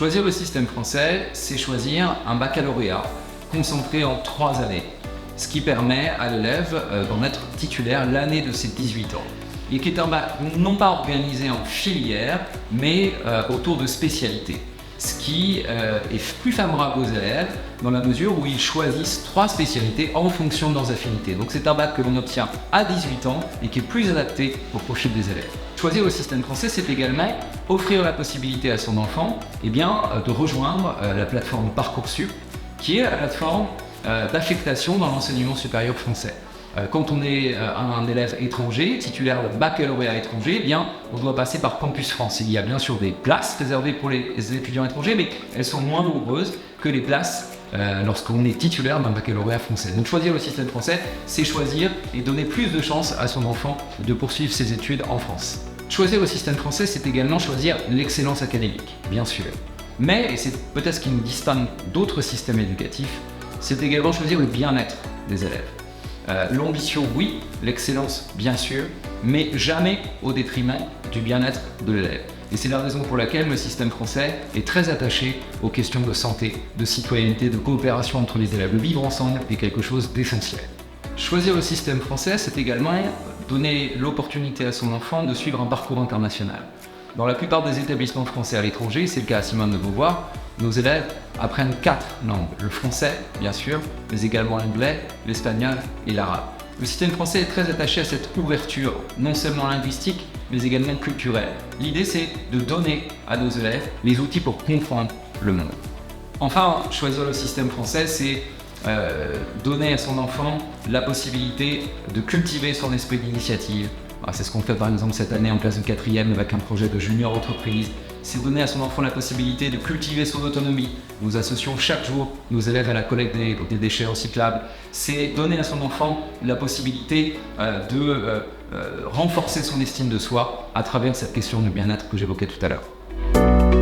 Choisir le système français, c'est choisir un baccalauréat concentré en 3 années, ce qui permet à l'élève d'en être titulaire l'année de ses 18 ans. Et qui est un bac non pas organisé en filière, mais autour de spécialités. Ce qui est plus favorable aux élèves dans la mesure où ils choisissent 3 spécialités en fonction de leurs affinités. Donc c'est un bac que l'on obtient à 18 ans et qui est plus adapté au profil des élèves. Choisir le système français, c'est également offrir la possibilité à son enfant de rejoindre la plateforme Parcoursup, qui est la plateforme d'affectation dans l'enseignement supérieur français. Quand on est un élève étranger, titulaire de baccalauréat étranger, on doit passer par Campus France. Il y a bien sûr des places réservées pour les étudiants étrangers, mais elles sont moins nombreuses que les places lorsqu'on est titulaire d'un baccalauréat français. Donc choisir le système français, c'est choisir et donner plus de chances à son enfant de poursuivre ses études en France. Choisir le système français, c'est également choisir l'excellence académique, bien sûr. Mais, et c'est peut-être ce qui nous distingue d'autres systèmes éducatifs, c'est également choisir le bien-être des élèves. L'ambition, oui, l'excellence, bien sûr, mais jamais au détriment du bien-être de l'élève. Et c'est la raison pour laquelle le système français est très attaché aux questions de santé, de citoyenneté, de coopération entre les élèves. Le vivre ensemble est quelque chose d'essentiel. Choisir le système français, c'est également donner l'opportunité à son enfant de suivre un parcours international. Dans la plupart des établissements français à l'étranger, c'est le cas à Simone de Beauvoir, nos élèves apprennent 4 langues. Le français, bien sûr, mais également l'anglais, l'espagnol et l'arabe. Le système français est très attaché à cette ouverture, non seulement linguistique, mais également culturelle. L'idée, c'est de donner à nos élèves les outils pour comprendre le monde. Enfin, choisir le système français, c'est donner à son enfant la possibilité de cultiver son esprit d'initiative. C'est ce qu'on fait par exemple cette année en classe de 4e avec un projet de junior entreprise. C'est donner à son enfant la possibilité de cultiver son autonomie. Nous associons chaque jour nos élèves à la collecte des déchets recyclables. C'est donner à son enfant la possibilité de renforcer son estime de soi à travers cette question du bien-être que j'évoquais tout à l'heure.